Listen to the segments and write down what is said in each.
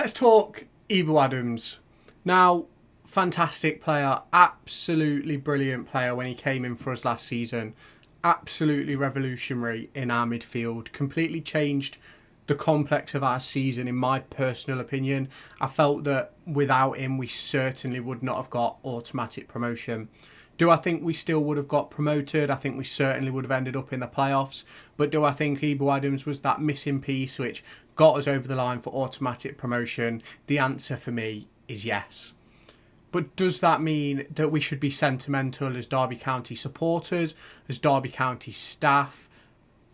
Let's talk Ebou Adams. Now, fantastic player, absolutely brilliant player when he came in for us last season. Absolutely revolutionary in our midfield. Completely changed the complex of our season, in my personal opinion. I felt that without him, we certainly would not have got automatic promotion. Do I think we still would have got promoted? I think we certainly would have ended up in the playoffs. But do I think Ebou Adams was that missing piece which got us over the line for automatic promotion? The answer for me is yes. But does that mean that we should be sentimental as Derby County supporters, as Derby County staff,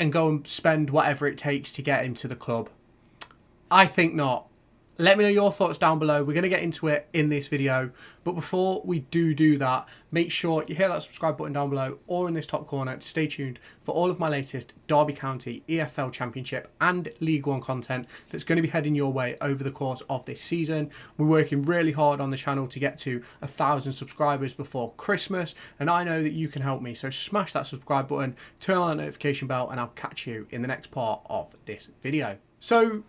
and go and spend whatever it takes to get him to the club? I think not. Let me know your thoughts down below. We're going to get into it in this video. But before we do that, make sure you hit that subscribe button down below or in this top corner to stay tuned for all of my latest Derby County EFL Championship and League One content that's going to be heading your way over the course of this season. We're working really hard on the channel to get to 1,000 subscribers before Christmas, and I know that you can help me. So smash that subscribe button, turn on that notification bell, and I'll catch you in the next part of this video. So,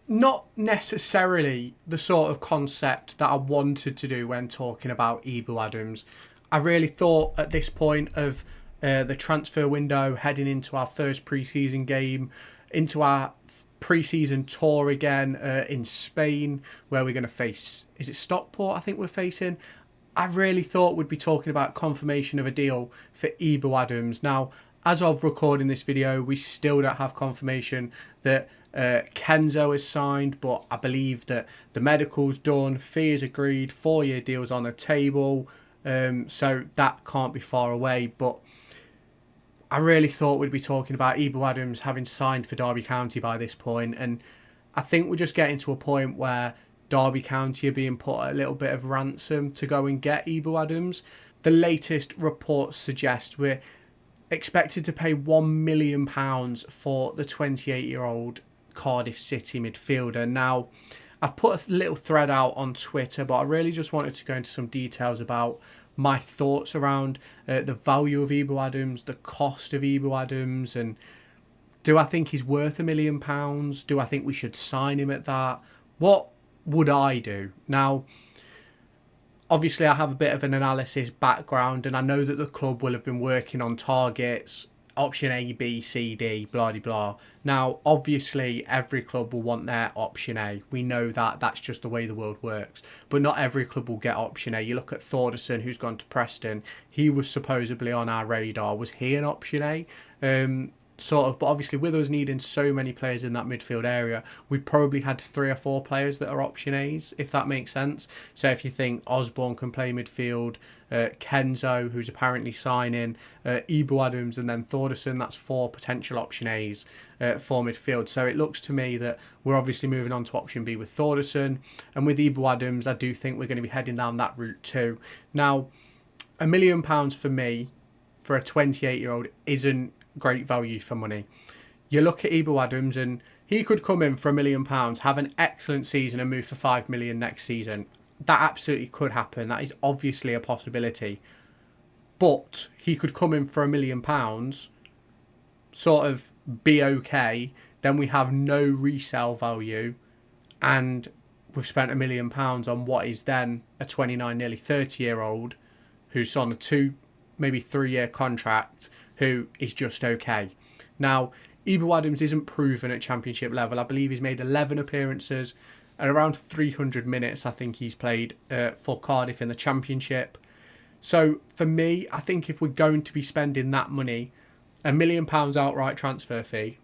not necessarily the sort of concept that I wanted to do when talking about Ebou Adams. I really thought at this point of the transfer window, heading into our first pre-season game, into our pre-season tour again in Spain, where we're going to face, is it Stockport I think we're facing? I really thought we'd be talking about confirmation of a deal for Ebou Adams. Now, as of recording this video, we still don't have confirmation that Kenzo is signed, but I believe that the medical's done, fee is agreed, 4-year deals on the table, so that can't be far away. But I really thought we'd be talking about Ebou Adams having signed for Derby County by this point, and I think we're just getting to a point where Derby County are being put at a little bit of ransom to go and get Ebou Adams. The latest reports suggest we're expected to pay £1 million for the 28-year-old Cardiff City midfielder. Now, I've put a little thread out on Twitter, but I really just wanted to go into some details about my thoughts around the value of Ebou Adams, the cost of Ebou Adams, and do I think he's worth £1 million? Do I think we should sign him at that? What would I do? Now, obviously, I have a bit of an analysis background, and I know that the club will have been working on targets, option A, B, C, D, blah, blah, blah. Now, obviously, every club will want their option A. We know that. That's just the way the world works. But not every club will get option A. You look at Thordarson, who's gone to Preston. He was supposedly on our radar. Was he an option A? Sort of, but obviously with us needing so many players in that midfield area, we probably had 3 or 4 players that are option A's, if that makes sense. So if you think Osborne can play midfield, Kenzo, who's apparently signing, Ebou Adams, and then Thordarson, that's 4 potential option A's for midfield. So it looks to me that we're obviously moving on to option B with Thordarson, and with Ebou Adams, I do think we're going to be heading down that route too. Now, £1 million for me, for a 28-year-old, isn't great value for money. You look at Ebou Adams and he could come in for £1 million, have an excellent season and move for £5 million next season. That absolutely could happen. That is obviously a possibility. But he could come in for £1 million, sort of be okay, then we have no resale value, and we've spent £1 million on what is then a 29, nearly 30-year-old who's on a 2, maybe 3-year contract, who is just okay. Now, Ebou Adams isn't proven at championship level. I believe he's made 11 appearances and around 300 minutes I think he's played for Cardiff in the championship. So for me, I think if we're going to be spending that money, £1 million outright transfer fee,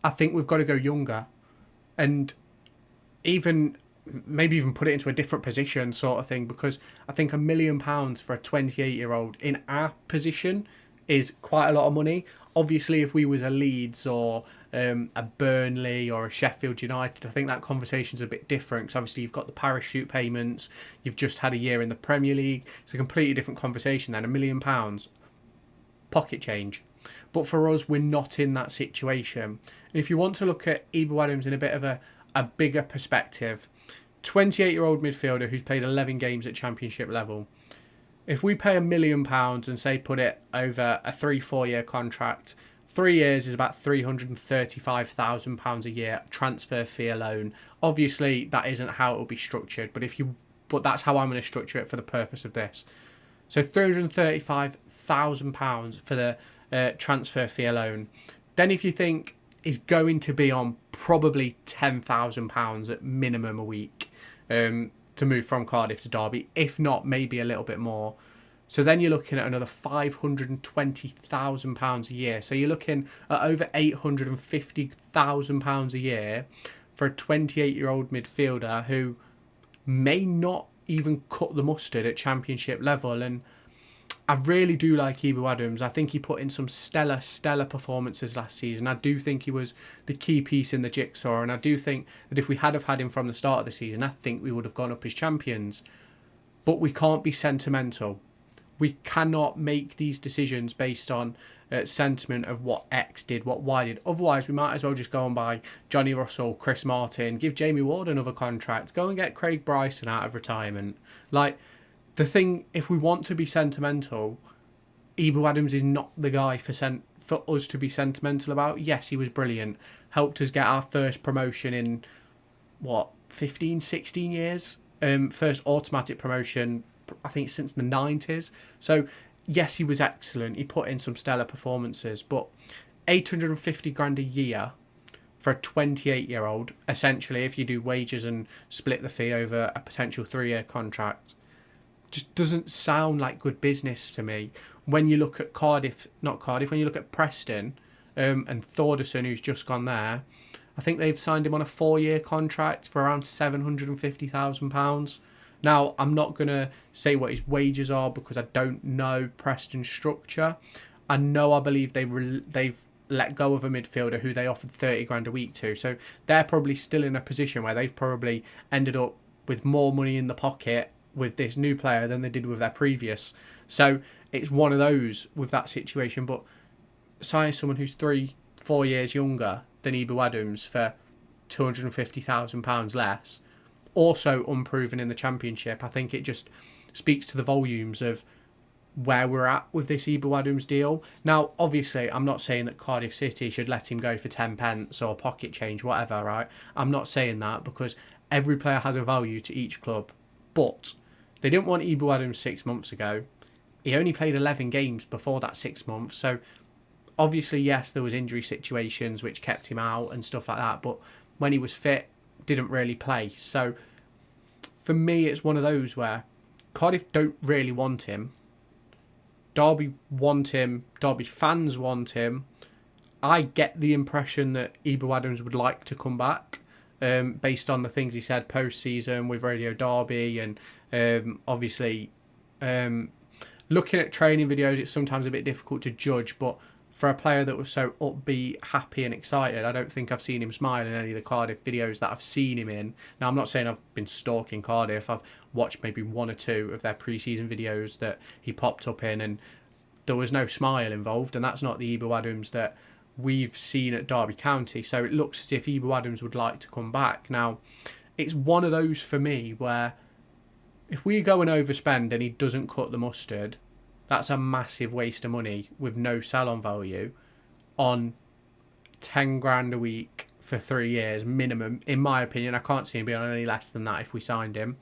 I think we've got to go younger, and maybe even put it into a different position sort of thing, because I think £1 million for a 28-year-old in our position is quite a lot of money. Obviously, if we was a Leeds or a Burnley or a Sheffield United, I think that conversation's a bit different, because obviously you've got the parachute payments, you've just had a year in the Premier League. It's a completely different conversation then. £1 million, pocket change. But for us, we're not in that situation. And if you want to look at Ebou Adams in a bit of a bigger perspective, 28-year-old midfielder who's played 11 games at championship level, if we pay £1 million and say put it over a 3-4 year contract, 3 years is about £335,000 a year transfer fee alone. Obviously, that isn't how it will be structured, but that's how I'm going to structure it for the purpose of this. So £335,000 for the transfer fee alone. Then if you think is going to be on probably £10,000 at minimum a week to move from Cardiff to Derby, if not maybe a little bit more. So then you're looking at another £520,000 a year. So you're looking at over £850,000 a year for a 28-year-old midfielder who may not even cut the mustard at championship level. And I really do like Ebou Adams. I think he put in some stellar performances last season. I do think he was the key piece in the jigsaw, and I do think that if we had have had him from the start of the season, I think we would have gone up as champions. But we can't be sentimental. We cannot make these decisions based on sentiment of what X did, what Y did. Otherwise, we might as well just go and buy Johnny Russell, Chris Martin, give Jamie Ward another contract, go and get Craig Bryson out of retirement. Like, the thing, if we want to be sentimental, Ebou Adams is not the guy for us to be sentimental about. Yes, he was brilliant. Helped us get our first promotion in, 15, 16 years? First automatic promotion, I think, since the 90s. So, yes, he was excellent. He put in some stellar performances. But 850 grand a year for a 28-year-old, essentially, if you do wages and split the fee over a potential 3-year contract, just doesn't sound like good business to me. When you look at when you look at Preston and Thordarson, who's just gone there, I think they've signed him on a 4-year contract for around £750,000. Now, I'm not going to say what his wages are because I don't know Preston's structure. I believe they've let go of a midfielder who they offered 30 grand a week to. So they're probably still in a position where they've probably ended up with more money in the pocket with this new player than they did with their previous. So it's one of those with that situation. But signing someone who's 3-4 years younger than Ebou Adams for £250,000 less, also unproven in the Championship, I think it just speaks to the volumes of where we're at with this Ebou Adams deal. Now, obviously, I'm not saying that Cardiff City should let him go for 10 pence or pocket change, whatever, right? I'm not saying that because every player has a value to each club. But they didn't want Ebou Adams 6 months ago. He only played 11 games before that 6 months. So, obviously, yes, there was injury situations which kept him out and stuff like that. But when he was fit, didn't really play. So, for me, it's one of those where Cardiff don't really want him. Derby want him. Derby fans want him. I get the impression that Ebou Adams would like to come back. Based on the things he said post-season with Radio Derby and obviously looking at training videos, it's sometimes a bit difficult to judge, but for a player that was so upbeat, happy and excited, I don't think I've seen him smile in any of the Cardiff videos that I've seen him in. Now, I'm not saying I've been stalking Cardiff. I've watched maybe 1 or 2 of their pre-season videos that he popped up in, and there was no smile involved, and that's not the Ebou Adams that we've seen at Derby County. So it looks as if Ebou Adams would like to come back. Now, it's one of those for me where if we go and overspend and he doesn't cut the mustard, that's a massive waste of money with no sell-on value on 10 grand a week for 3 years minimum. In my opinion, I can't see him being on any less than that if we signed him.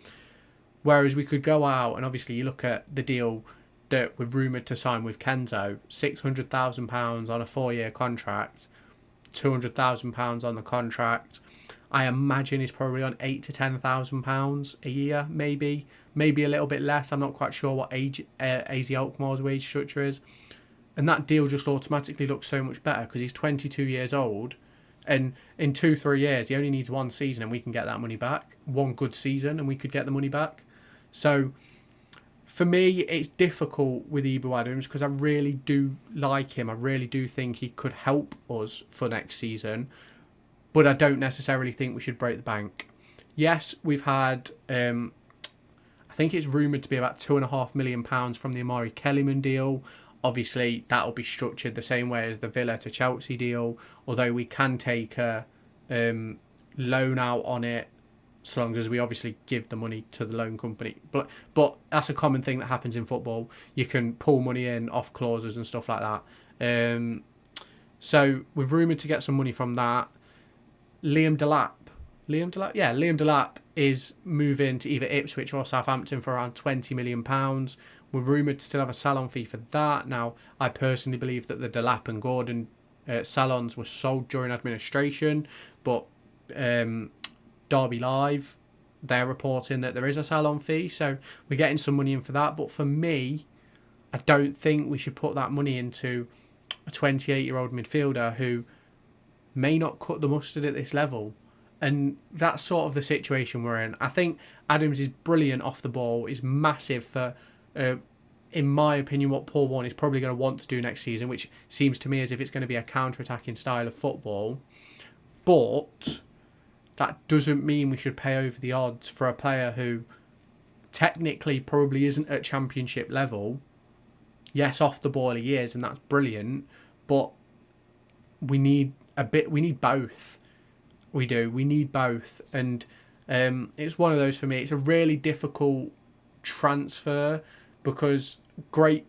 Whereas we could go out and obviously you look at the deal that we're rumoured to sign with Kenzo, £600,000 on a 4-year contract, £200,000 on the contract. I imagine he's probably on £8,000 to £10,000 a year, maybe a little bit less. I'm not quite sure what AZ Alkmaar's wage structure is. And that deal just automatically looks so much better because he's 22 years old, and in 2-3 years he only needs 1 season and we can get that money back. 1 good season and we could get the money back. So for me, it's difficult with Ebou Adams because I really do like him. I really do think he could help us for next season, but I don't necessarily think we should break the bank. Yes, we've had, I think it's rumoured to be about £2.5 million from the Amari Kellyman deal. Obviously, that'll be structured the same way as the Villa to Chelsea deal, although we can take a loan out on it, so long as we obviously give the money to the loan company. But that's a common thing that happens in football. You can pull money in off clauses and stuff like that. So we're rumoured to get some money from that. Liam Delap is moving to either Ipswich or Southampton for around £20 million. We're rumoured to still have a salon fee for that. Now, I personally believe that the Delap and Gordon salons were sold during administration, but Derby Live, they're reporting that there is a salon fee, so we're getting some money in for that. But for me, I don't think we should put that money into a 28-year-old midfielder who may not cut the mustard at this level. And that's sort of the situation we're in. I think Adams is brilliant off the ball. He's massive for, in my opinion, what Paul Warne is probably going to want to do next season, which seems to me as if it's going to be a counter-attacking style of football. But that doesn't mean we should pay over the odds for a player who technically probably isn't at championship level. Yes, off the ball he is, and that's brilliant. But we need both. We do. We need both. And it's one of those for me. It's a really difficult transfer because great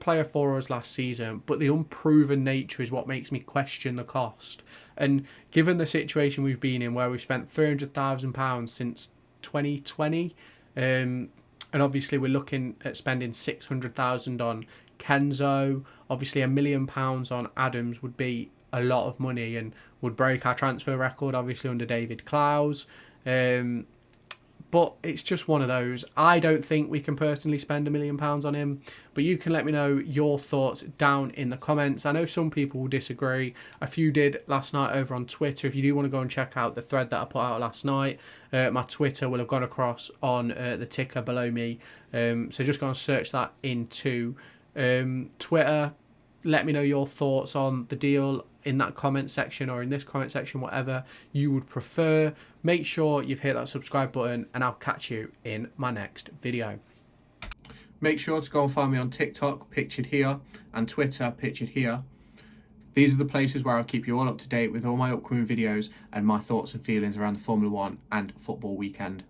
player for us last season, but the unproven nature is what makes me question the cost. And given the situation we've been in where we've spent £300,000 since 2020, and obviously we're looking at spending £600,000 on Kenzo, obviously £1 million on Adams would be a lot of money and would break our transfer record, obviously, under David Clowes. But it's just one of those. I don't think we can personally spend £1 million on him, but you can let me know your thoughts down in the comments. I know some people will disagree. A few did last night over on Twitter. If you do want to go and check out the thread that I put out last night, my Twitter will have gone across on the ticker below me. So just go and search that into Twitter. Let me know your thoughts on the deal in that comment section or in this comment section, whatever you would prefer. Make sure you've hit that subscribe button and I'll catch you in my next video. Make sure to go and find me on TikTok, pictured here, and Twitter, pictured here. These are the places where I'll keep you all up to date with all my upcoming videos and my thoughts and feelings around the Formula 1 and football weekend.